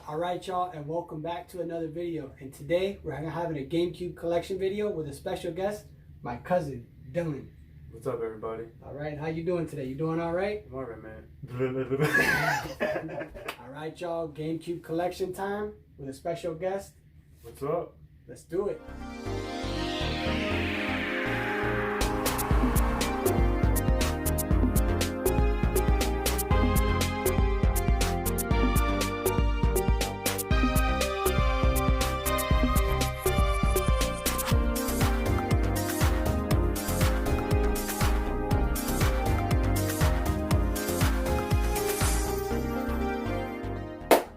Alright y'all, and welcome back to another video. And today we're having a Gamecube Collection video with a special guest, my cousin, Dylan. What's up, everybody? Alright, how you doing today? You doing alright? I'm alright, man. Alright y'all, Gamecube Collection time with a special guest. What's up? Let's do it.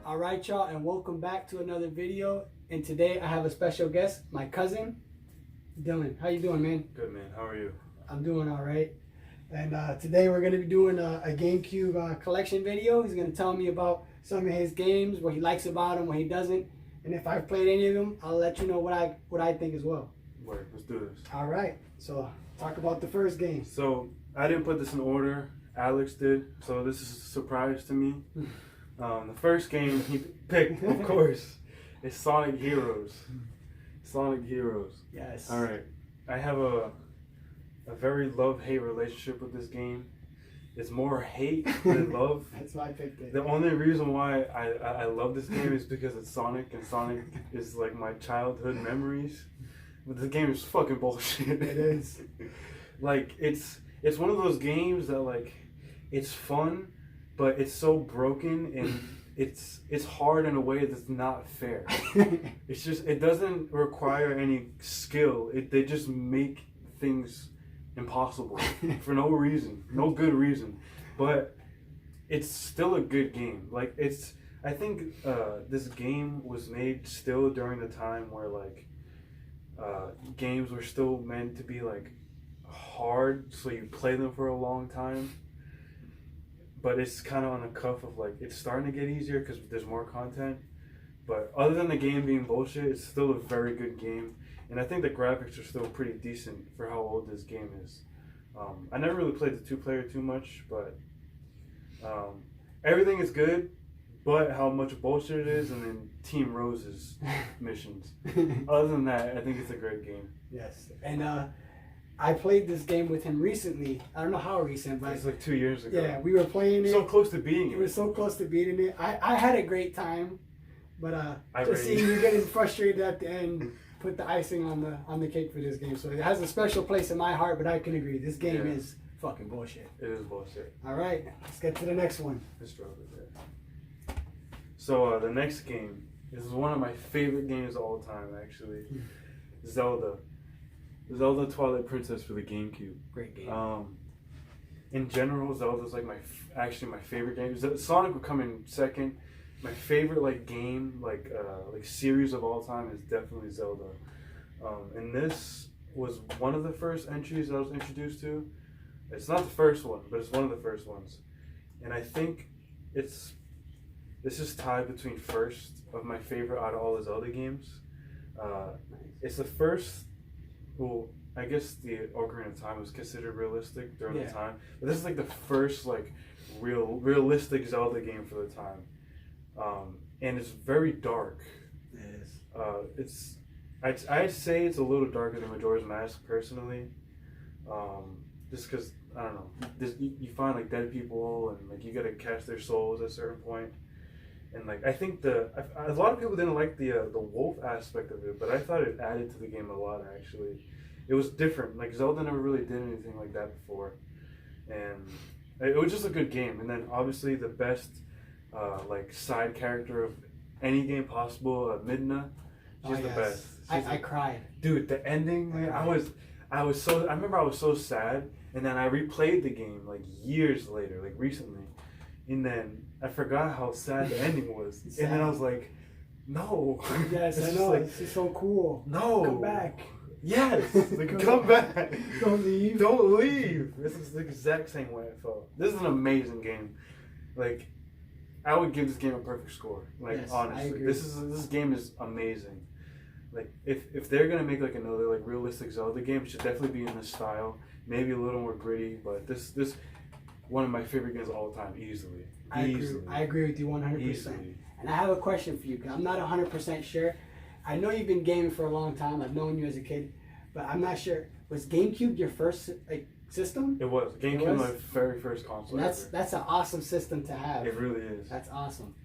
Alright y'all, and welcome back to another video. And today I have a special guest, my cousin, Dylan. How you doing, man? Good, man. How are you? I'm doing alright. And today we're going to be doing a GameCube collection video. He's going to tell me about some of his games, what he likes about them, what he doesn't. And if I've played any of them, I'll let you know what I think as well. Word, let's do this. Alright, so talk about the first game. So, I didn't put this in order. Alex did. So this is a surprise to me. The first game he picked, of course, is Sonic Heroes. Sonic Heroes. Yes. All right. I have a very love-hate relationship with this game. It's more hate than love. That's why I picked it. The only reason why I love this game is because it's Sonic, and Sonic is like my childhood memories. But the game is fucking bullshit. It is. Like it's one of those games that like it's fun, but it's so broken and it's hard in a way that's not fair. It's just, it doesn't require any skill. They just make things impossible for no reason, no good reason. But it's still a good game. Like I think this game was made still during the time where like games were still meant to be like hard, so you play them for a long time. But it's kind of on the cuff of like, it's starting to get easier because there's more content. But other than the game being bullshit, it's still a very good game. And I think the graphics are still pretty decent for how old this game is. I never really played the two-player too much, but everything is good, but how much bullshit it is, and then Team Rose's missions. Other than that, I think it's a great game. Yes. And I played this game with him recently. I don't know how recent, but it's like 2 years ago. Yeah, we were playing it. So close to beating it. We were so close to beating it. I had a great time, but just seeing you getting frustrated at the end put the icing on the cake for this game. So it has a special place in my heart. But I can agree, this game is fucking bullshit. It is bullshit. All right, let's get to the next one. Let's drop it there. So the next game is one of my favorite games of all time, actually. Zelda. Zelda Twilight Princess for the GameCube. Great game. In general, Zelda's like actually my favorite game. Sonic would come in second. My favorite like game, like series of all time is definitely Zelda. And this was one of the first entries I was introduced to. It's not the first one, but it's one of the first ones. And I think this is tied between first of my favorite out of all the Zelda games. It's the first. Well, I guess the Ocarina of Time was considered realistic during the time, but this is like the first like realistic Zelda game for the time, and it's very dark. It is. I'd say it's a little darker than Majora's Mask personally, just because I don't know. You find like dead people and like you gotta catch their souls at a certain point. And like I think a lot of people didn't like the wolf aspect of it, but I thought it added to the game a lot. Actually, it was different. Like Zelda never really did anything like that before, and it was just a good game. And then obviously the best like side character of any game possible, Midna. She's the best. I cried, dude. The ending, man. I remember I was so sad, and then I replayed the game like years later, like recently, and then I forgot how sad the ending was. And then I was like, no. Yes, I know. Like, it's so cool. No. Come back. Yes. Like, come back. Don't leave. Don't leave. This is the exact same way I felt. This is an amazing game. Like, I would give this game a perfect score. Like, yes, honestly. I agree. This game is amazing. Like, if they're going to make, like, another, like, realistic Zelda game, it should definitely be in this style. Maybe a little more gritty, but this one of my favorite games of all time, easily. I agree with you 100%. Easily. And I have a question for you, because I'm not 100% sure. I know you've been gaming for a long time. I've known you as a kid, but I'm not sure. Was GameCube your first system? It was. GameCube was my very first console. And that's an awesome system to have. It really is. That's awesome.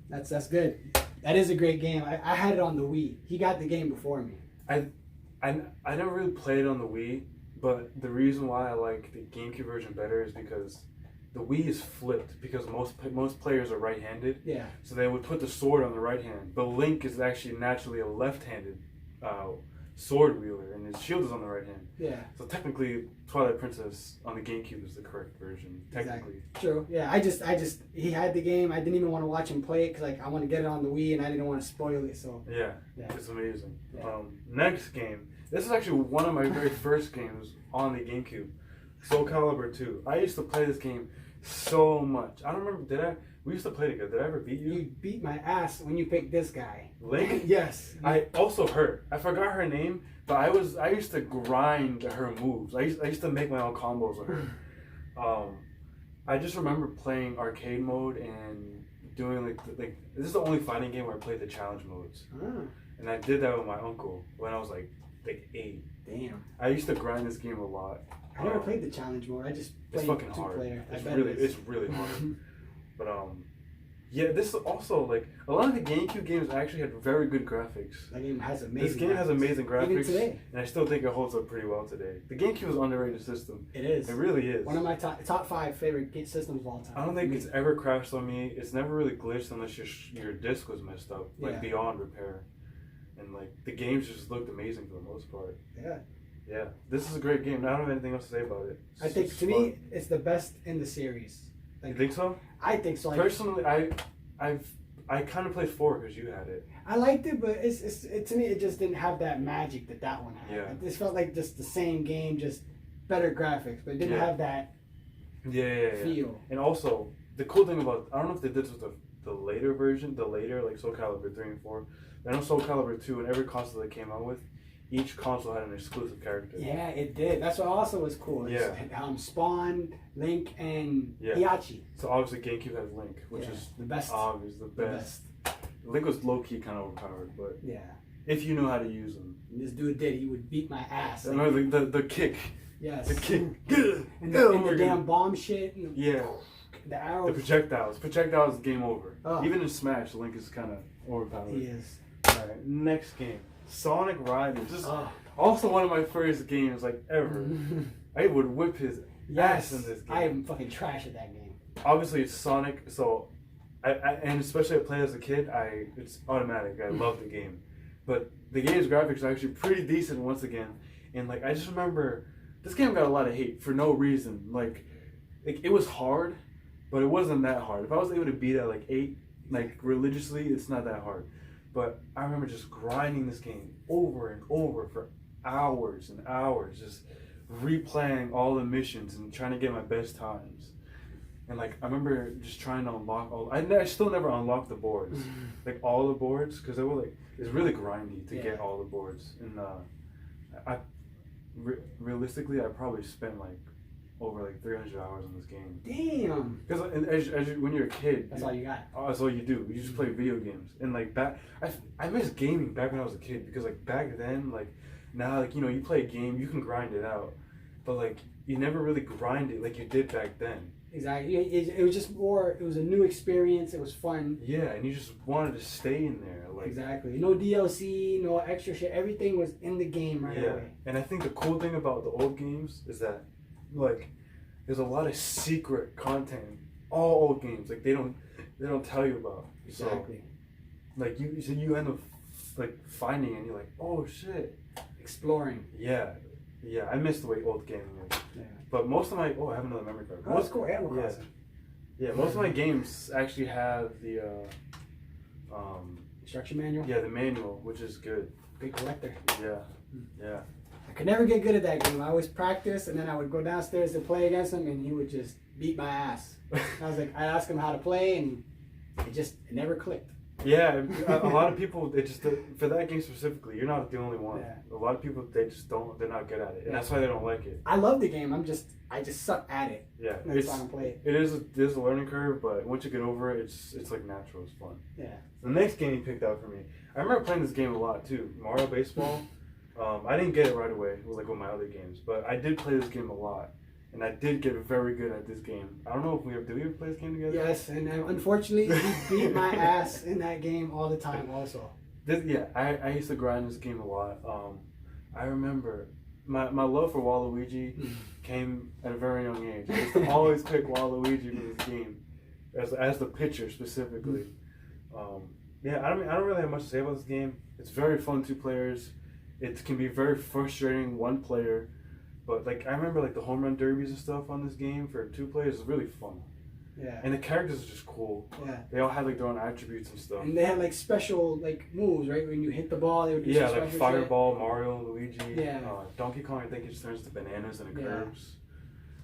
That's good. That is a great game. I had it on the Wii. He got the game before me. I never really played on the Wii, but the reason why I like the GameCube version better is because the Wii is flipped, because most players are right-handed. Yeah. So they would put the sword on the right hand, but Link is actually naturally a left-handed sword wielder, and his shield is on the right hand. Yeah. So technically, Twilight Princess on the GameCube is the correct version. Technically. Exactly. True. Yeah. I just he had the game. I didn't even want to watch him play it because I want to get it on the Wii and I didn't want to spoil it. So. Yeah. It's amazing. Yeah. Next game. This is actually one of my very first games on the GameCube. Soul Calibur 2. I used to play this game so much. I don't remember. We used to play together. Did I ever beat you? You beat my ass when you picked this guy. Link? Yes. I also her. I forgot her name, but I used to grind her moves. I used to make my own combos with her. I just remember playing arcade mode and doing like this is the only fighting game where I played the challenge modes. And I did that with my uncle when I was like 8. Damn. I used to grind this game a lot. I never played the challenge mode. I just played it's fucking 2 hard. player. It's really hard. But yeah, this is also like a lot of the GameCube games actually had very good graphics. That game has amazing. This game has amazing graphics. Even today. And I still think it holds up pretty well today. The GameCube is an underrated system. It is. It really is. One of my top 5 favorite systems of all time. I don't think it's ever crashed on me. It's never really glitched unless your disc was messed up, like beyond repair. And like the games just looked amazing for the most part. Yeah. Yeah. This is a great game. I don't have anything else to say about it. I think to me it's the best in the series. You think so? I think so. Personally, I kind of played 4 because you had it. I liked it, but to me it just didn't have that magic that one had. Yeah. It just felt like just the same game, just better graphics, but it didn't have that feel. And also, the cool thing about, I don't know if they did this with the later version, like Soul Calibur 3 and 4. I know Soul Calibur 2 and every console they came out with, each console had an exclusive character. Yeah, it did. That's what also was cool. Yeah. Spawn, Link, and Heihachi. So obviously GameCube has Link, which is the best. Obviously the best. Link was low key kind of overpowered, but if you knew how to use him. And this dude did. He would beat my ass. I remember the kick. Yes. The kick. And the damn bomb shit. And the arrows. The projectiles. Projectiles, game over. Oh. Even in Smash, Link is kind of overpowered. He is. Alright, next game. Sonic Riders. This is also one of my first games like ever. I would whip his ass in this game. I am fucking trash at that game. Obviously it's Sonic, so and especially I played as a kid, it's automatic. I love the game. But the game's graphics are actually pretty decent once again. And like I just remember this game got a lot of hate for no reason. Like it was hard, but it wasn't that hard. If I was able to beat it at like 8, like religiously, it's not that hard. But I remember just grinding this game over and over for hours and hours, just replaying all the missions and trying to get my best times. And like I remember just trying to unlock I still never unlocked the boards, like all the boards, because it's really grindy to get all the boards. And realistically, I probably spent like over like 300 hours on this game. Damn. Because when you're a kid, that's all you got. That's all you do. You just play video games. And like I miss gaming back when I was a kid, because like back then, like now, like you play a game, you can grind it out, but like you never really grind it like you did back then. Exactly. It was just more. It was a new experience. It was fun. Yeah, and you just wanted to stay in there. Like exactly. No DLC, no extra shit. Everything was in the game right away. And I think the cool thing about the old games is that like there's a lot of secret content in all old games. Like they don't tell you about. Exactly. So, like you end up like finding it and you're like, oh shit. Exploring. Yeah. I miss the way old gaming is. Yeah. But most of my I have another memory card. That's cool. Yeah, most of my games actually have the instruction manual. Yeah, the manual, which is good. Good collector. Yeah. I could never get good at that game. I always practice, and then I would go downstairs to play against him, and he would just beat my ass. I was like, I'd ask him how to play, and it never clicked. Yeah, a lot of people, they just, for that game specifically, you're not the only one. Yeah. A lot of people, they just don't, they're not good at it. And that's why they don't like it. I love the game. I just suck at it. Yeah. That's why I don't play it. There's a learning curve, but once you get over it, it's like natural, it's fun. Yeah. The next game he picked out for me, I remember playing this game a lot too, Mario Baseball. I didn't get it right away, like with my other games, but I did play this game a lot. And I did get very good at this game. I don't know if did we ever play this game together? Yes, and unfortunately, he beat my ass in that game all the time also. I used to grind this game a lot. I remember my love for Waluigi came at a very young age. I used to always pick Waluigi for this game, as the pitcher specifically. I don't really have much to say about this game. It's very fun 2 players. It can be very frustrating 1 player. But like I remember like the home run derbies and stuff on this game for 2 players is really fun. Yeah. And the characters are just cool. Yeah. They all had like their own attributes and stuff. And they had like special like moves, right? When you hit the ball, they would do some like special Fireball, Mario, Luigi. Yeah. Donkey Kong, I think it just turns to bananas and it curves.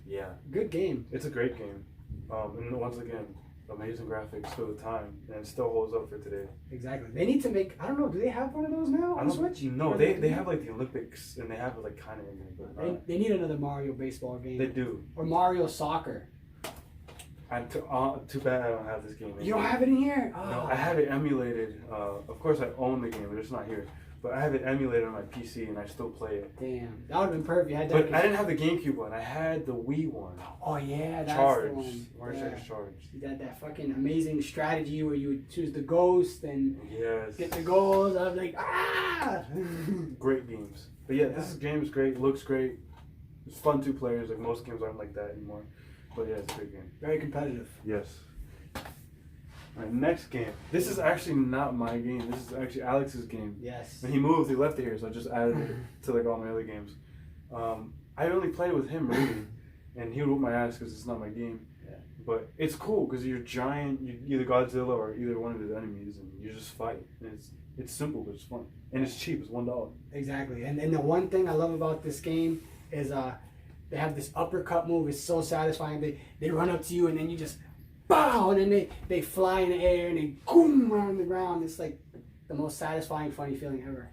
Yeah. Good game. It's a great game. And once again, amazing graphics for the time, and it still holds up for today. Exactly. They need to make. I don't know. Do they have one of those now on Switch? No, they have like the Olympics, and they have it like kind of in there. But they need another Mario baseball game. They do. Or Mario Soccer. Too bad I don't have this game. You don't have it in here? Oh. No, I have it emulated. Of course, I own the game, but it's not here. But I have it emulated on my PC, and I still play it. Damn, that would have been perfect. You had that. But I didn't have the GameCube one. I had the Wii one. Oh yeah, that's Charged. the one. Charged. You had that fucking amazing strategy where you would choose the ghost and get the goals. I was like, Great games. But this game is great. Looks great. It's fun 2 players. Like most games aren't like that anymore. But yeah, it's a great game. Very competitive. Yes. Alright, next game. This is actually not my game. This is actually Alex's game. Yes. When he moved, he left it here, so I just added it to like all my other games. I only played with him really, and he would whoop my ass because it's not my game. Yeah. But it's cool because you're giant. You're either Godzilla or either one of his enemies, and you just fight. And it's simple, but it's fun, and it's cheap. It's $1. Exactly. And the one thing I love about this game is they have this uppercut move. It's so satisfying. They run up to you and then you just bow, and then they fly in the air and they boom on the ground. It's like the most satisfying, funny feeling ever.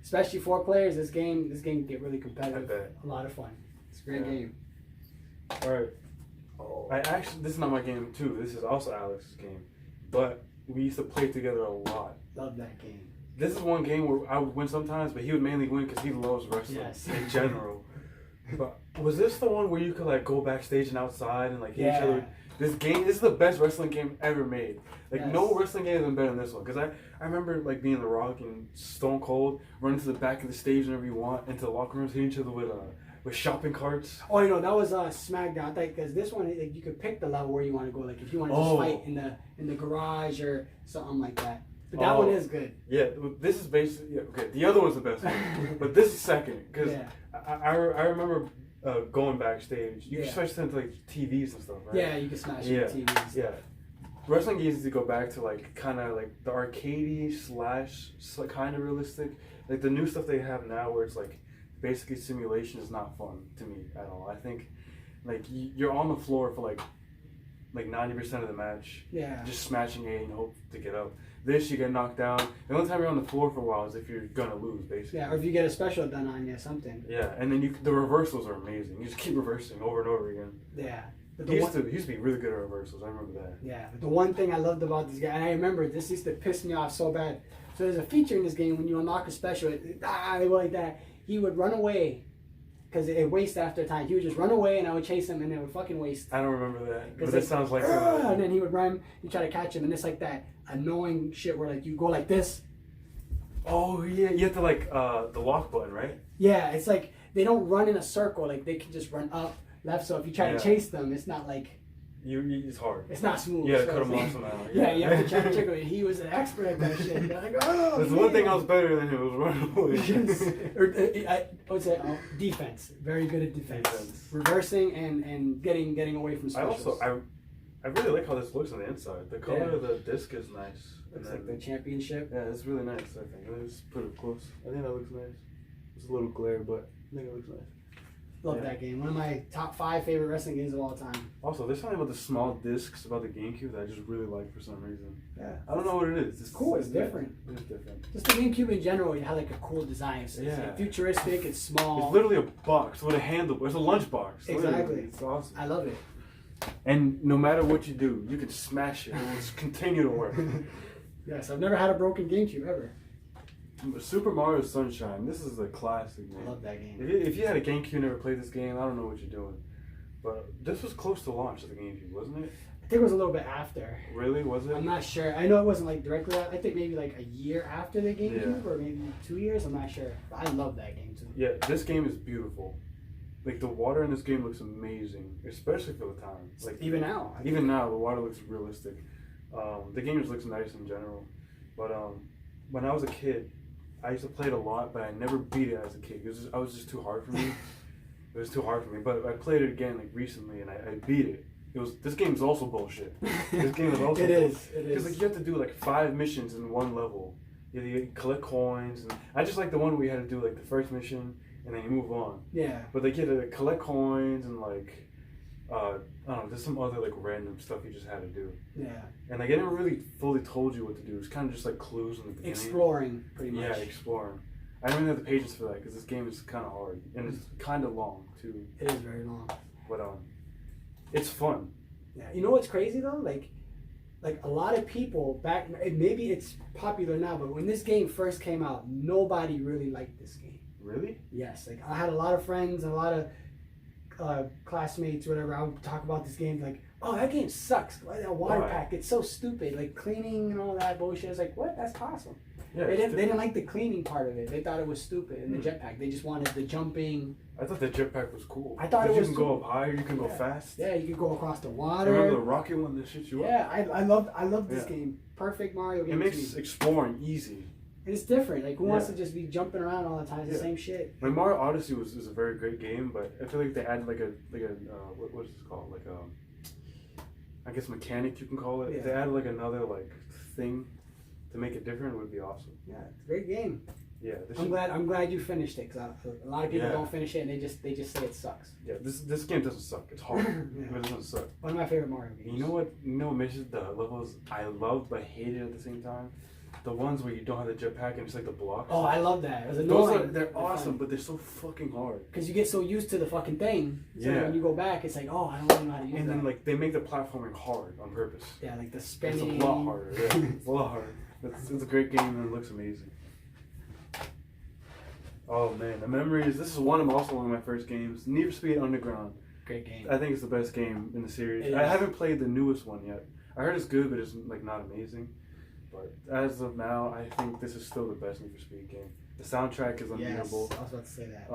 Especially 4 players. This game can get really competitive. I bet. A lot of fun. It's a great game. All right. This is not my game too. This is also Alex's game, but we used to play together a lot. Love that game. This is one game where I would win sometimes, but he would mainly win because he loves wrestling in general. But was this the one where you could like go backstage and outside and like hit each other? This is the best wrestling game ever made. Like no wrestling game has been better than this one. Because I remember like being The Rock and Stone Cold, running to the back of the stage whenever you want, into the locker rooms, hitting each other with shopping carts. Oh, that was SmackDown. Because this one, like, you could pick the level where you want to go. Like if you want to just fight in the garage or something like that. But that one is good. Yeah, this is basically okay. The other one's the best one, but this is second because I remember going backstage. You can switch into like TVs and stuff, right? Yeah, you can smash into TVs. Yeah, wrestling games to go back to like kind of like the arcadey / kind of realistic. Like the new stuff they have now, where it's like basically simulation, is not fun to me at all. I think like you're on the floor for like 90% of the match. Yeah. Just smashing A and hope to get up. This, you get knocked down. The only time you're on the floor for a while is if you're gonna lose, basically. Yeah, or if you get a special done on you, something. Yeah, and then the reversals are amazing. You just keep reversing over and over again. Yeah. He used to be really good at reversals. I remember that. Yeah, but the one thing I loved about this guy, and I remember this used to piss me off so bad. So there's a feature in this game when you unlock a special, they go like that. He would run away. Because it wastes after a time. He would just run away and I would chase him and it would fucking waste. I don't remember that. But that sounds like and then he would run, you try to catch him, and it's like that annoying shit where like you go like this. Oh yeah, you have to like the lock button, right? Yeah, it's like they don't run in a circle, like they can just run up, left, so if you try to chase them, it's not like it's hard. It's not smooth. Yeah, cut him off somehow. Yeah, you have to check it. He was an expert at that shit. You're like, oh, there's one thing I was better than him, was running away. I would say defense. Very good at defense. Reversing and getting away from specials. I really like how this looks on the inside. The color of the disc is nice. Looks like the championship. Yeah, it's really nice, I think. Let's put it close. I think that looks nice. It's a little glare, but I think it looks nice. Love Yeah. that game. One of my top 5 favorite wrestling games of all time. Also, there's something about the small discs about the GameCube that I just really like for some reason. Yeah. I don't know what it is. It's cool. It's different. It's different. Just the GameCube in general, it had like a cool design. So it's Yeah. like futuristic. It's small. It's literally a box with a handle. It's a lunchbox. Exactly. Literally. It's awesome. I love it. And no matter what you do, you can smash it. It will just continue to work. Yes, I've never had a broken GameCube ever. Super Mario Sunshine. This is a classic, man. I love that game. If you had a GameCube and never played this game, I don't know what you're doing. But this was close to launch of the GameCube, wasn't it? I think it was a little bit after. Really? Was it? I'm not sure. I know it wasn't like directly. I think maybe like a year after the GameCube, Yeah. or maybe 2 years. I'm not sure. But I love that game too. Yeah, this game is beautiful. Like the water in this game looks amazing, especially for the time. Like Even now. even now, the water looks realistic. The game just looks nice in general. But when I was a kid, I used to play it a lot, but I never beat it as a kid. I was just too hard for me. It was too hard for me. But I played it again like recently, and I beat it. This game is also bullshit. This game is also It is. It because is. like you have to do like 5 missions in one level. You collect coins, and I just like the one where you had to do like the first mission and then you move on. Yeah. But like you had to collect coins and like I don't know, there's some other like random stuff you just had to do. Yeah. And like I never really fully told you what to do. It's kind of just like clues in the beginning. Exploring, pretty much. Yeah, exploring. I don't even have the patience for that because this game is kind of hard and it's kind of long too. It is very long. But it's fun. Yeah. You know what's crazy though? Like a lot of people back, maybe it's popular now, but when this game first came out, nobody really liked this game. Really? Yes. Like I had a lot of friends and a lot of classmates, whatever. I would talk about this game like, oh, that game sucks. That water Why? pack, it's so stupid. Like cleaning and all that bullshit. It's like, what? That's awesome. Yeah. They didn't like the cleaning part of it. They thought it was stupid. And the jetpack, they just wanted the jumping. I thought the jetpack was cool. I thought it 'Cause was you can go cool. up higher, you can go Yeah. fast. Yeah, you could go across the I water. remember the rocket one that shits you up. Yeah, I love this Yeah. game. Perfect Mario game. It makes too. exploring easy. And it's different. Like who wants Yeah. to just be jumping around all the time? It's the Yeah. same shit. Like Mario Odyssey is a very great game, but I feel like they added like a what is this called? Like I guess mechanic you can call it. If they Yeah. added like another like thing to make it different, it would be awesome. Yeah, it's a great game. Yeah. I'm glad you finished it because a lot of people Yeah. don't finish it and they just say it sucks. Yeah. This game doesn't suck. It's hard, Yeah. but it doesn't suck. One of my favorite Mario games. You know what? Makes it the levels I loved but hated at the same time. The ones where you don't have the jetpack and it's like the blocks. Oh, I love that. It was Those annoying. they're awesome, but they're so fucking hard. Because you get so used to the fucking thing. So Yeah. when you go back, it's like, oh, I don't really know how to use And that. then like they make the platforming hard on purpose. Yeah, like the It's spinning. a lot harder. Yeah, it's a lot harder. It's a great game and it looks amazing. Oh man, the memories. This is one of my first games. Need for Speed Underground. Great game. I think it's the best game in the series. It I is. haven't played the newest one yet. I heard it's good, but it's like not amazing. But as of now, I think this is still the best Need for Speed game. The soundtrack is Yes, I unbeatable. was about to say that.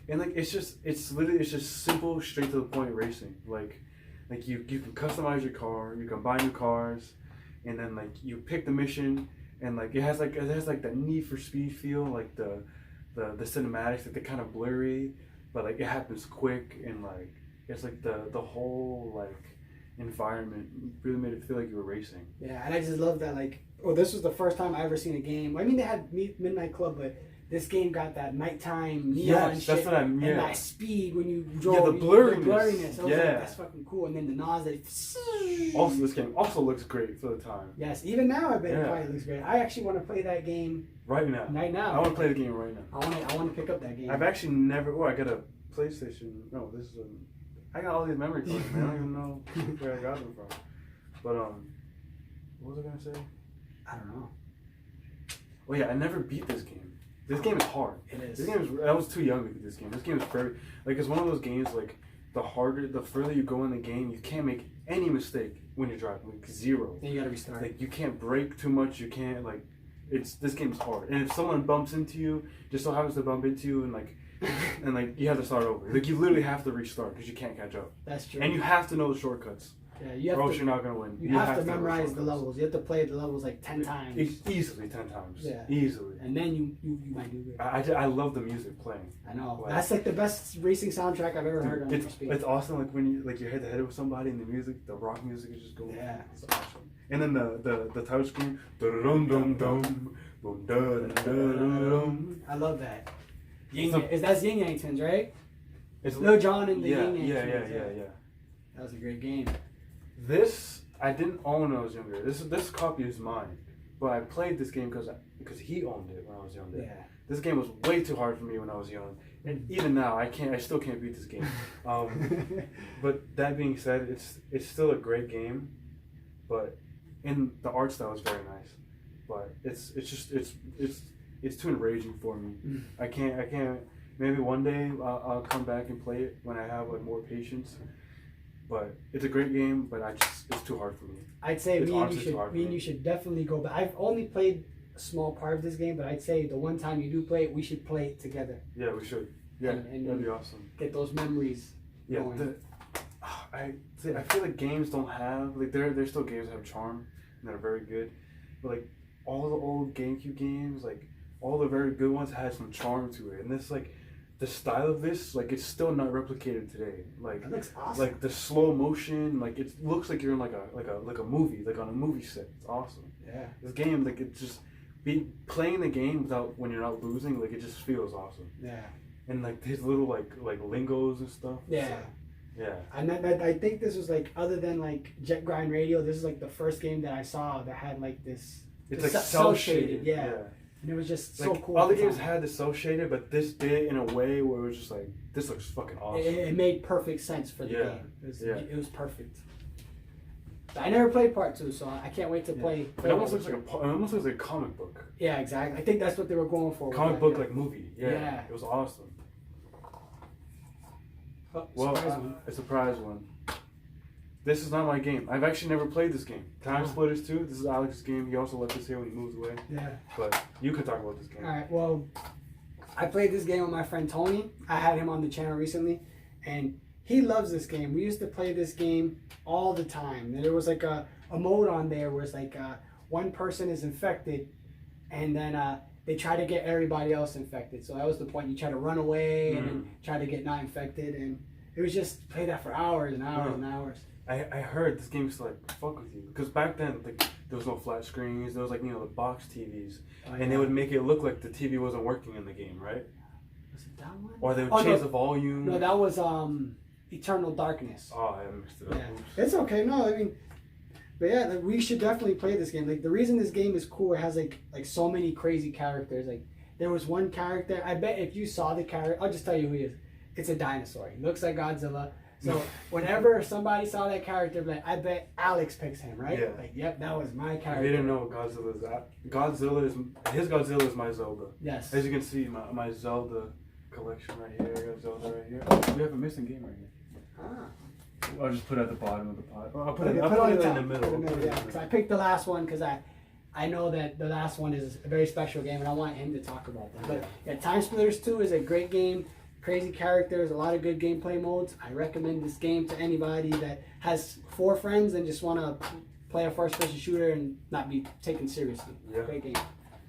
And like it's just simple, straight to the point racing. Like you can customize your car, you can buy new cars, and then like you pick the mission, and like it has like that Need for Speed feel, like the cinematics, like they're kind of blurry, but like it happens quick, and like it's like the whole like environment really made it feel like you were racing. Yeah, and I just love that. Like, this was the first time I ever seen a game. I mean, they had Midnight Club, but this game got that nighttime neon Yes, shit. that's what And yeah. that speed when you drove. Yeah, the blurriness. I was Yeah. like, that's fucking cool. And then the NOS that. Also, this game also looks great for the time. Yes, even now I bet it Yeah. probably looks great. I actually want to play that game Right now. right now. I want to play the game right now. I want to pick up that game. I've actually never. Oh, I got a PlayStation. No, this is a. I got all these memory cards, man. I don't even know where I got them from. But what was I gonna say? I don't know. Oh yeah, I never beat this game. This game is hard. It is. This game is. I was too young to beat this game. This game is very like it's one of those games like the further you go in the game, you can't make any mistake when you're driving. Like zero. Then you gotta restart. Like you can't brake too much. You can't like. This game's hard. And if someone bumps into you, just so happens to bump into you, and like you have to start over. Like you literally have to restart because you can't catch up. That's true. And you have to know the shortcuts. Yeah, you have Or else to. you're not gonna win. You have to know memorize the shortcuts. levels. You have to play the levels like 10 times. Easily 10 times. Yeah. Easily. And then you might do good. I love the music playing. I know. Like- That's like the best racing soundtrack I've ever heard on Need for Speed. It's awesome. Like when you're head to head with somebody and the music, the rock music is just going. Yeah. It's awesome. And then the title screen. Dum dum dum. Boom dum dum dum. I love that. So- That's Yin Yang Twins, right? It's Lil Jon and the yeah, Yin Yang yeah, Twins, yeah. That was a great game. This I didn't own when I was younger. This copy is mine, but I played this game because he owned it when I was younger. Yeah. This game was way too hard for me when I was young, and even now I still can't beat this game. But that being said, it's still a great game, but in the art style is very nice. But it's too enraging for me. I can't. Maybe one day I'll come back and play it when I have like more patience. But it's a great game, but it's too hard for me. I'd say It's me and honestly too hard for you should definitely go back. I've only played a small part of this game, but I'd say the one time you do play it, we should play it together. Yeah, we should. Yeah, and that'd be awesome. Get those memories. Yeah, going. I feel like games don't have like there's still games that have charm and that are very good, but like all the old GameCube games, like all the very good ones had some charm to it, and this like. The style of this, like, it's still not replicated today. Like, that looks awesome. Like the slow motion, like it looks like you're in like a movie, like on a movie set. It's awesome. Yeah. This game, like, it's just playing the game without when you're not losing, like it just feels awesome. Yeah. And like his little like lingos and stuff. Yeah. So, yeah. And I think this was like, other than like Jet Grind Radio, this is like the first game that I saw that had like this. It's like cell shaded. Yeah. And it was just like, so cool. All the games had the cell shaded, but this did it in a way where it was just like, this looks fucking awesome. It made perfect sense for the Yeah. game. It was perfect. I never played part 2, so I can't wait to play. It almost looks like a comic book. Yeah, exactly. I think that's what they were going for. Comic book like movie. Yeah. It was awesome. Oh, Well, a surprise one. This is not my game. I've actually never played this game. Time Splitters 2. This is Alex's game. He also left us here when he moved away. Yeah. But you could talk about this game. Alright, well, I played this game with my friend Tony. I had him on the channel recently, and he loves this game. We used to play this game all the time. There was like a mode on there where it's like one person is infected, and then they try to get everybody else infected. So that was the point. You try to run away and then try to get not infected, and it was just play that for hours and hours and hours. I heard this game used to like fuck with you because back then like there was no flat screens. There was like the box TVs, and they would make it look like the TV wasn't working in the game, right? Was it that one? Or they would change the volume. No, that was Eternal Darkness. Oh, I mixed it up. Yeah. It's okay. No, I mean, but yeah, like, we should definitely play this game. Like the reason this game is cool, it has like so many crazy characters. Like there was one character. I bet if you saw the character, I'll just tell you who he is. It's a dinosaur. He looks like Godzilla. So whenever somebody saw that character, like, I bet Alex picks him, right? Yeah. Like, yep, that was my character. If you didn't know what Godzilla is, his Godzilla is my Zelda. Yes. As you can see, my Zelda collection right here. I got Zelda right here. Oh, we have a missing game right here. Ah. I'll just put it at the bottom of the pot. I'll put Okay, it in the middle. Yeah, because I picked the last one because I know that the last one is a very special game, and I want him to talk about that. But yeah, Time Splitters 2 is a great game. Crazy characters, a lot of good gameplay modes. I recommend this game to anybody that has 4 friends and just want to play a first-person shooter and not be taken seriously. Yeah. Great game.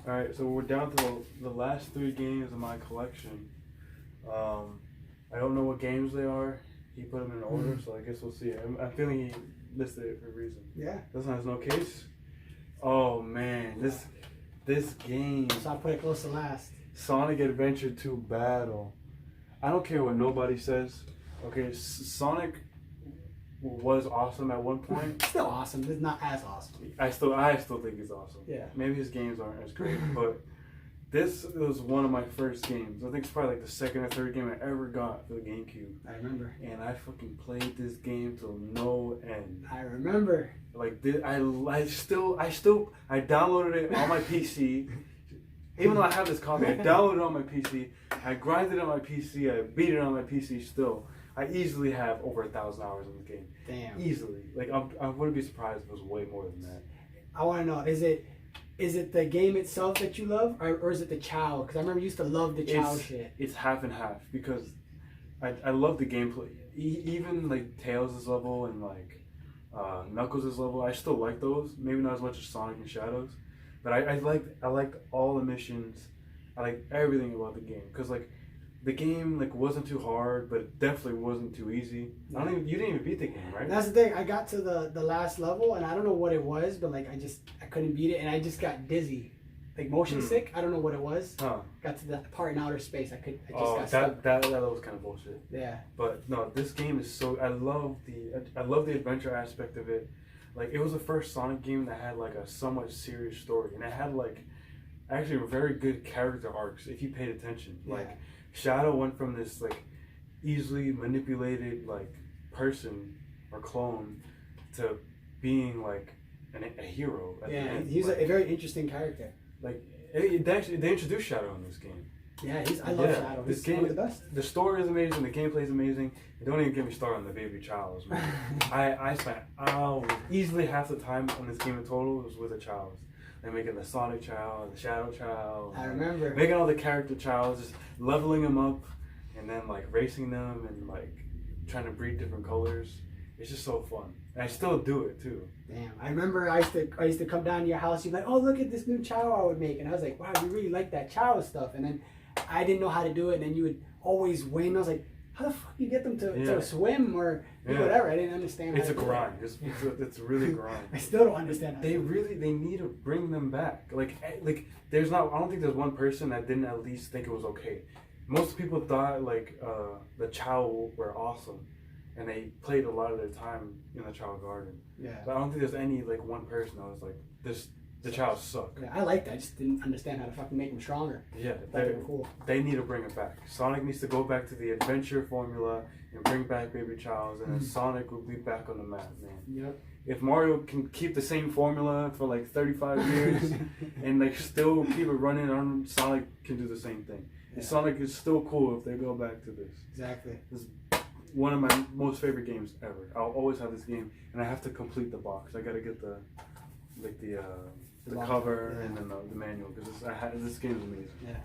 All right, so we're down to the last 3 games of my collection. I don't know what games they are. He put them in order, so I guess we'll see. I'm feeling he listed it for a reason. Yeah. This one has no case. Oh man, this game. So I put it close to last. Sonic Adventure 2 Battle. I don't care what nobody says. Okay, Sonic was awesome at one point. Still awesome. It's not as awesome. I still think it's awesome. Yeah. Maybe his games aren't as great, but this was one of my first games. I think it's probably like the second or third game I ever got for the GameCube. I remember. And I fucking played this game till no end. I remember. Like I downloaded it on my PC. Even though I have this copy, I downloaded it on my PC. I grinded it on my PC. I beat it on my PC still. I easily have over 1,000 hours in this game. Damn. Easily. Like I wouldn't be surprised if it was way more than that. I want to know, is it the game itself that you love, or is it the Chow? Because I remember you used to love the Chow shit. It's half and half because I love the gameplay. Even like Tails' level and like Knuckles' level, I still like those. Maybe not as much as Sonic and Shadows, but I liked all the missions. I liked everything about the game because like the game like wasn't too hard, but it definitely wasn't too easy. You didn't even beat the game, right? That's the thing. I got to the last level and I don't know what it was, but like I couldn't beat it and I just got dizzy. like motion sick. I don't know what it was. Huh. Got to that part in outer space. I just Oh, got stuck. that was kind of bullshit. Yeah. But no, this game is so. I love the adventure aspect of it. Like, it was the first Sonic game that had like a somewhat serious story, and it had like actually very good character arcs if you paid attention. Yeah. Like, Shadow went from this like easily manipulated like person or clone to being like a hero at the end. He's like, a very interesting character. Like, they introduced Shadow in this game. Yeah, I love Shadow. This He's game, one of the best. The story is amazing. The gameplay is amazing. And don't even get me started on the baby Childs, man. I spent hours, easily half the time on this game in total was with the Childs. Like making the Sonic Child, the Shadow Child. I remember making all the character Childs, just leveling them up, and then like racing them and like trying to breed different colors. It's just so fun. And I still do it too. Damn, I remember I used to come down to your house. You're like, oh, look at this new chow I would make, and I was like, wow, you really like that chow stuff. And then I didn't know how to do it, and then you would always win. I was like, how the fuck you get them to swim or do whatever? I didn't understand. It's a grind. It's really a grind. I still don't understand. They need to bring them back. Like there's not. I don't think there's one person that didn't at least think it was okay. Most people thought like the Chow were awesome, and they played a lot of their time in the Chow Garden. Yeah. But I don't think there's any like one person that was like this. The Chows suck. Yeah, I like that. I just didn't understand how to fucking make them stronger. Yeah, they were cool. They need to bring it back. Sonic needs to go back to the adventure formula and bring back Baby Chows, and then Sonic will be back on the map, man. Yep. If Mario can keep the same formula for like 35 years and like still keep it running, Sonic can do the same thing. Yeah. Sonic is still cool if they go back to this. Exactly. This is one of my most favorite games ever. I'll always have this game, and I have to complete the box. I gotta get the cover and then the manual, because this game is amazing. Yeah.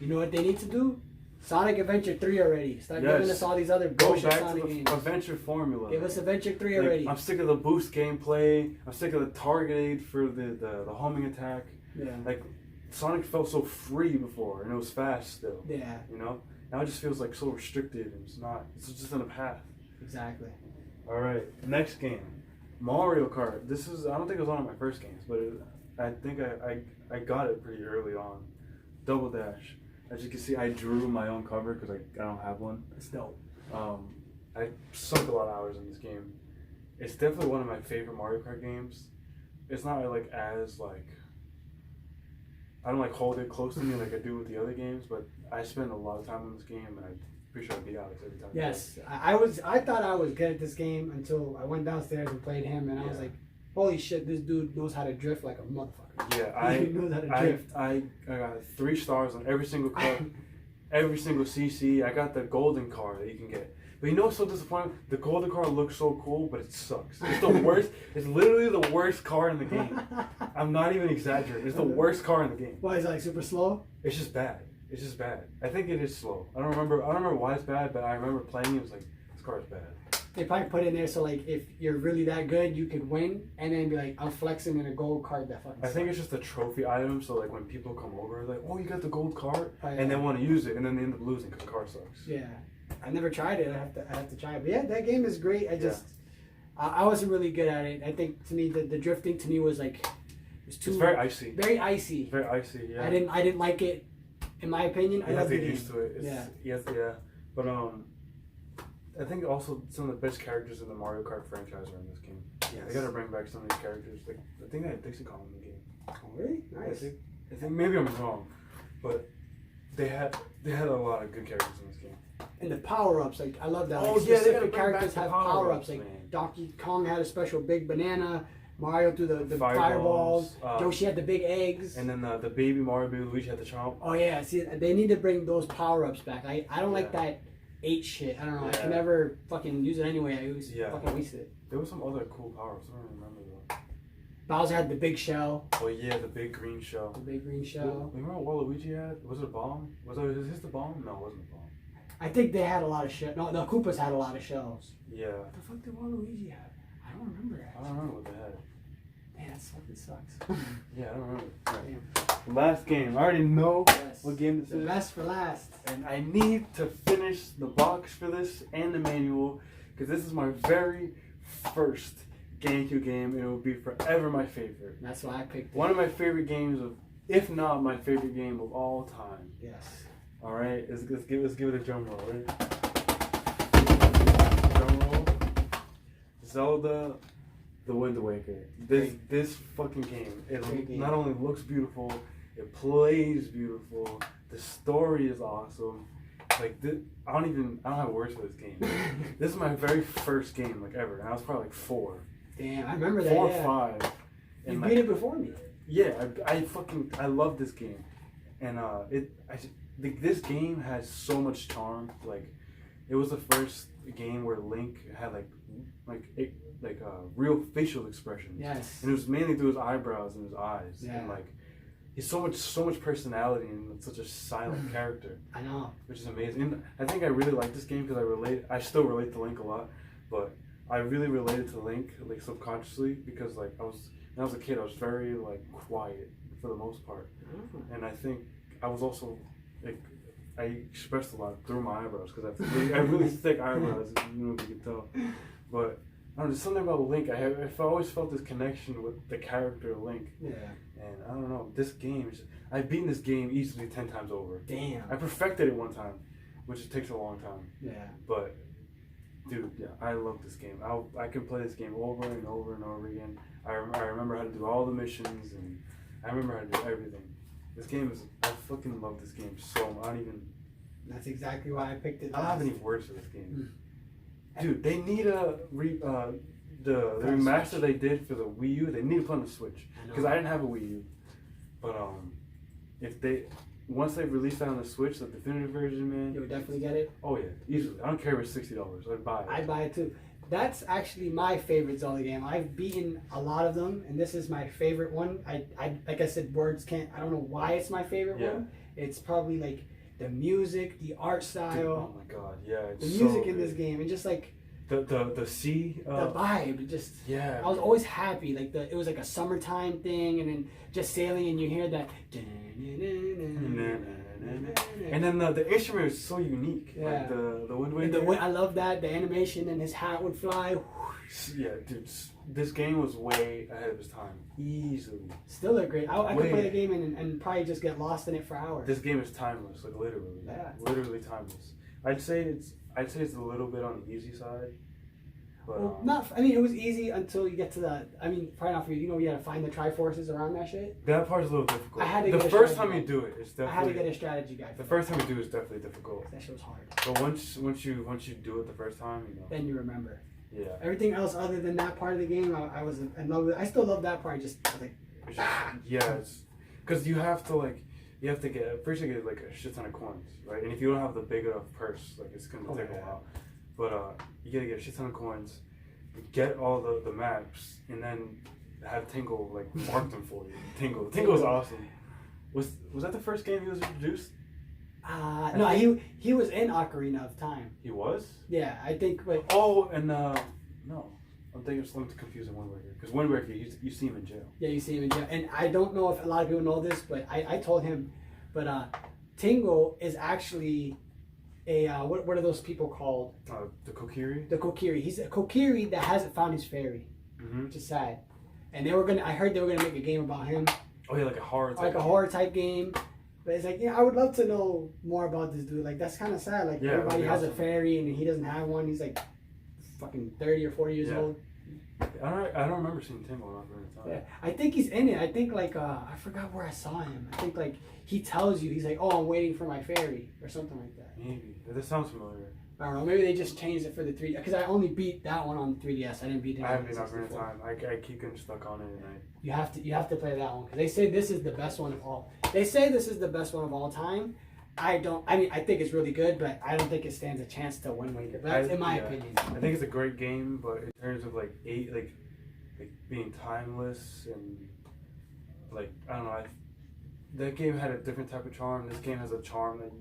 You know what they need to do? Sonic Adventure 3 already. Start giving us all these other bullshit Sonic games. Adventure formula. Give us Adventure 3 already. I'm sick of the boost gameplay. I'm sick of the targeted for the homing attack. Yeah. Like, Sonic felt so free before, and it was fast still. Yeah. You know? Now it just feels like so restricted, and it's not. It's just in a path. Exactly. Alright, next game. Mario Kart. I don't think it was one of my first games, but I think I got it pretty early on. Double Dash. As you can see, I drew my own cover because I don't have one. It's dope. I sunk a lot of hours in this game. It's definitely one of my favorite Mario Kart games. It's not like as like I don't like hold it close to me like I do with the other games, but I spend a lot of time on this game, and I'm pretty sure I beat Alex every time. Yes, I thought I was good at this game until I went downstairs and played him, and I was like, holy shit, this dude knows how to drift like a motherfucker. Yeah, he knows how to drift. I got 3 stars on every single car, every single CC. I got the golden car that you can get. But you know what's so disappointing? The golden car looks so cool, but it sucks. It's the worst. It's literally the worst car in the game. I'm not even exaggerating. It's the worst car in the game. Why, is it like super slow? It's just bad. It's just bad. I think it is slow. I don't remember why it's bad, but I remember playing it. It was like, this car is bad. They probably put in there so like if you're really that good, you could win, and then be like, I'm flexing in a gold card that fucking. I think it's just a trophy item, so like when people come over, like, oh, you got the gold card, oh, yeah. and they want to use it, and then they end up losing because the car sucks. Yeah, I never tried it. I have to try it. But yeah, that game is great. I wasn't really good at it. I think to me the drifting to me was like it's very icy. Very icy. Very icy. Yeah. I didn't like it. In my opinion, I have to get used to it. Yeah. But I think also some of the best characters in the Mario Kart franchise are in this game. Yes. They gotta bring back some of these characters. Like, I think they had Dixie Kong in the game. Oh, really? Nice. I think maybe I'm wrong, but they had a lot of good characters in this game. And the power-ups, like I love that. Like, Oh, yeah, they gotta specific bring characters back have the power-ups. Like man. Donkey Kong had a special big banana. Mario threw the Fireballs. fireballs. Yoshi had the big eggs. And then the baby Mario, baby Luigi had the chomp. Oh yeah, see, they need to bring those power-ups back. I don't like that 8 shit. I don't know. I can never fucking use it anyway. I always fucking waste it. There was some other cool power-ups. I don't remember though. Bowser had the big shell. Oh yeah, the big green shell. The big green shell. Remember what Waluigi had? Was it a bomb? Was his the bomb? No, it wasn't a bomb. I think they had a lot of shell. No, the Koopas had a lot of shells. Yeah. What the fuck did Waluigi have? I don't remember that. I don't remember what they had. Man, that fucking sucks. Yeah, I don't remember. Damn. Last game. I already know what game this is. The best for last. And I need to finish the box for this and the manual, because this is my very first GameCube game, and it will be forever my favorite. That's why I picked it. One of my favorite games of if not my favorite game of all time. Yes. All right, let's give it a drum roll. Right? Drum roll. Zelda, The Wind Waker. This fucking game. It not only looks beautiful, it plays beautiful. The story is awesome. Like this, I don't have words for this game. This is my very first game like ever, and I was probably like 4. Damn, I remember that. 4 yeah. or 5. You beat it before me. Yeah, I love this game, and this game has so much charm. Like, it was the first game where Link had real facial expressions. Yes. And it was mainly through his eyebrows and his eyes. Yeah. And like, he's so much personality and such a silent character. I know. Which is amazing. And I think I really like this game because I still relate to Link a lot, but I really related to Link like subconsciously because like when I was a kid I was very like quiet for the most part. Oh. And I think I was also like I expressed a lot through my eyebrows because I have really thick eyebrows, you know, if you can tell. But I don't know, there's something about Link. I always felt this connection with the character Link. Yeah. And I don't know, this game, I've beaten this game easily 10 times over. Damn. I perfected it one time, which takes a long time. Yeah. But, dude, yeah, I love this game. I can play this game over and over and over again. I remember how to do all the missions, and I remember how to do everything. This game I fucking love this game so much. That's exactly why I picked it. I don't have any words for this game. Dude, they need the remaster they did for the Wii U. They need to put on the Switch because I didn't have a Wii U. But once they release that on the Switch, the definitive version, man, you would definitely get it. Oh yeah, easily. I don't care if it's $60. I'd buy it. I'd buy it too. That's actually my favorite Zelda game. I've beaten a lot of them, and this is my favorite one. I like I said, words can't. I don't know why it's my favorite one. It's probably like the music, the art style. Dude, oh my god, yeah. It's the music in this game, and just like the sea. The vibe, just yeah. I was always happy. Like it was like a summertime thing, and then just sailing, and you hear that. And then the instrument is so unique. Yeah. Like the Wind Waker. I love that. The animation and his hat would fly. Yeah, dude. This game was way ahead of its time. Easily. Still a great. I could play the game and probably just get lost in it for hours. This game is timeless, like literally. Yeah. Literally timeless. I'd say it's a little bit on the easy side. But, well, it was easy until you get to probably not for you. You know, you had to find the Triforces around that shit. That part's a little difficult. I had to the first time you do it, it's definitely. I had to get a strategy guide. The first time you do it is definitely difficult. That shit was hard. But once you do it the first time, you know. Then you remember. Yeah. Everything else other than that part of the game, I was in love with. I still love that part. Just like. It's because you have to get first you get like a shit ton of coins, right? And if you don't have the big enough purse, like it's gonna take a while. But you gotta get a shit ton of coins, get all the maps, and then have Tingle like mark them for you. Tingle is awesome. Was that the first game he was introduced? No, he was in Ocarina of Time. He was? Yeah, I think. But no. I'm thinking of something confusing Wind Waker. Because Wind Waker, you see him in jail. Yeah, you see him in jail. And I don't know if a lot of people know this, but I told him. But Tingle is actually a, what are those people called? The Kokiri? The Kokiri. He's a Kokiri that hasn't found his fairy, which is sad. And I heard they were going to make a game about him. Oh yeah, like a horror type Like a horror type game. But it's like, I would love to know more about this dude. Like, that's kind of sad. Like, everybody has a fairy and he doesn't have one. He's like fucking 30 or 40 years old. I don't remember seeing Tingles on Ocarina of Time. Yeah, I think he's in it. I think like I forgot where I saw him. I think like he tells you, he's like, "Oh, I'm waiting for my fairy" or something like that. Maybe that sounds familiar. I don't know. Maybe they just changed it for the 3D because I only beat that one on the 3DS. I didn't beat it. I haven't been Ocarina of Time. I keep getting stuck on it, and You have to play that one because they say this is the best one of all. They say this is the best one of all time. I think it's really good, but I don't think it stands a chance to Wind Waker. But that's in my opinion. I think it's a great game, but in terms of like being timeless and like I don't know, that game had a different type of charm. This game has a charm that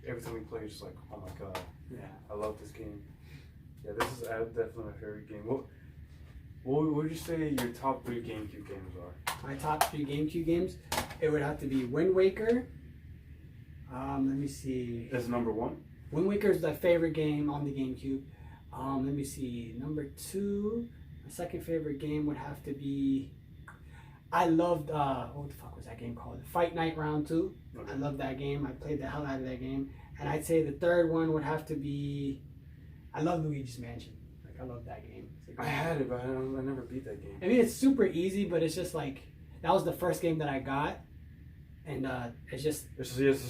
every time we play, it's just like, oh my god, I love this game. Yeah, this is definitely my favorite game. What would you say your top 3 GameCube games are? My top 3 GameCube games, it would have to be Wind Waker. Let me see. That's number 1? Wind Waker is my favorite game on the GameCube. Let me see. Number 2, my second favorite game would have to be. I loved what the fuck was that game called? Fight Night Round 2. Okay. I loved that game. I played the hell out of that game. And I'd say the third one would have to be, I love Luigi's Mansion. Like, I love that game. I had it, but I never beat that game. I mean, it's super easy, but it's just like, that was the first game that I got. And it's just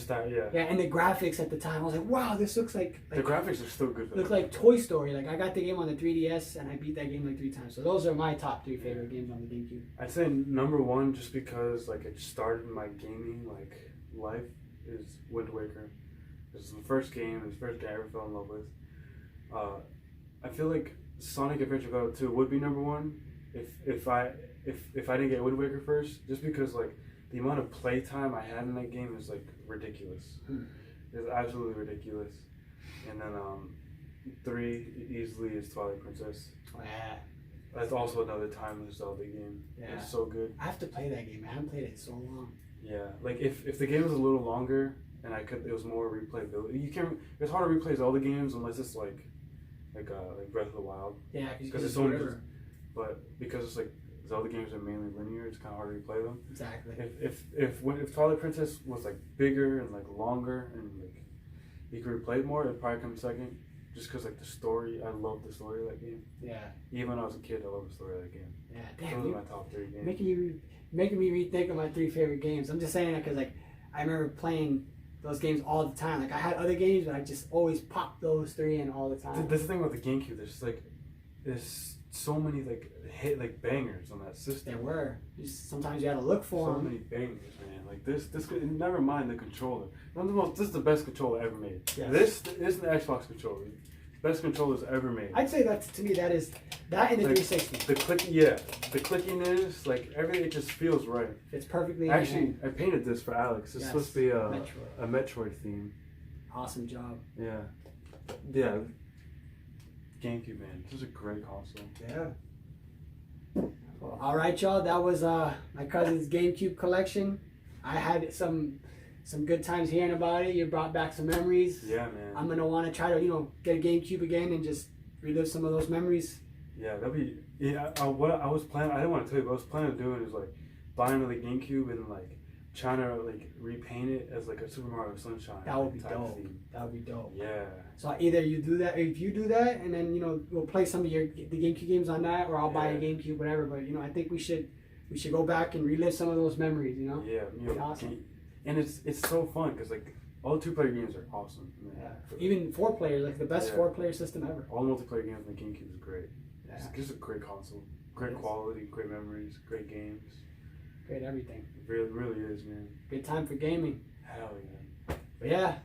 that, yeah. Yeah, and the graphics at the time, I was like, wow, this looks like the graphics are still good. Look like Toy Story. Like, I got the game on the 3DS, and I beat that game like 3 times. So those are my top 3 favorite games on the GameCube. I'd say number 1, just because like it started my gaming like life, is Wind Waker. This is the first game I ever fell in love with. I feel like Sonic Adventure Battle 2 would be number 1 if I didn't get Wind Waker first, just because like the amount of playtime I had in that game is like ridiculous. It's absolutely ridiculous. And then 3 easily is Twilight Princess. Oh, yeah. That's also another timeless Zelda game. Yeah. It's so good. I have to play that game. I haven't played it in so long. Yeah, like if the game was a little longer and it was more replayability. It's hard to replay Zelda games unless it's like Breath of the Wild. Yeah, because it's only just, but because it's like Zelda games are mainly linear, it's kind of hard to replay them. Exactly. If Twilight Princess was like bigger and like longer and like you could replay it more, it'd probably come second. Just because like the story, I love the story of that game. Yeah. Even when I was a kid, I love the story of that game. Yeah. Damn. Those are my top 3 games. Making me rethink of my 3 favorite games. I'm just saying that because like I remember playing those games all the time. Like I had other games, but I just always popped those 3 in all the time. That's the thing about the GameCube. There's so many like bangers on that system. There were. Sometimes you had to look for them. So many bangers, man. Like this. Never mind the controller. This is the best controller ever made. Yes. This is the Xbox controller. Best controllers ever made. I'd say that to me that is that in the 360. The clickiness, like everything, it just feels right. It's perfectly. Actually, I painted this for Alex. It's supposed to be a Metroid theme. Awesome job. Yeah. GameCube, man, this is a great console. Yeah. Well, all right, y'all. That was my cousin's GameCube collection. I had some good times hearing about it. You brought back some memories. Yeah, man. I'm gonna want to try to get a GameCube again and just relive some of those memories. Yeah, that'd be. Yeah, what I was planning. I didn't want to tell you, but I was planning on doing is like buying the GameCube and like trying to like repaint it as like a Super Mario Sunshine. That would be dope. Theme. That would be dope. Yeah. So either you do that, if you do that, and then we'll play some of the GameCube games on that, or I'll buy a GameCube, whatever. But I think we should go back and relive some of those memories. Yeah. Awesome. And it's so fun because like all the 2-player games are awesome. Yeah. Even 4-player, like the best 4-player system ever. All the multiplayer games on the GameCube is great. Yeah. It's just a great console. Great quality, great memories, great games. Great everything. It really is, man. Good time for gaming. Hell yeah. But yeah,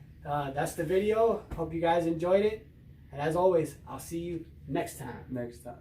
that's the video. Hope you guys enjoyed it. And as always, I'll see you next time. Next time.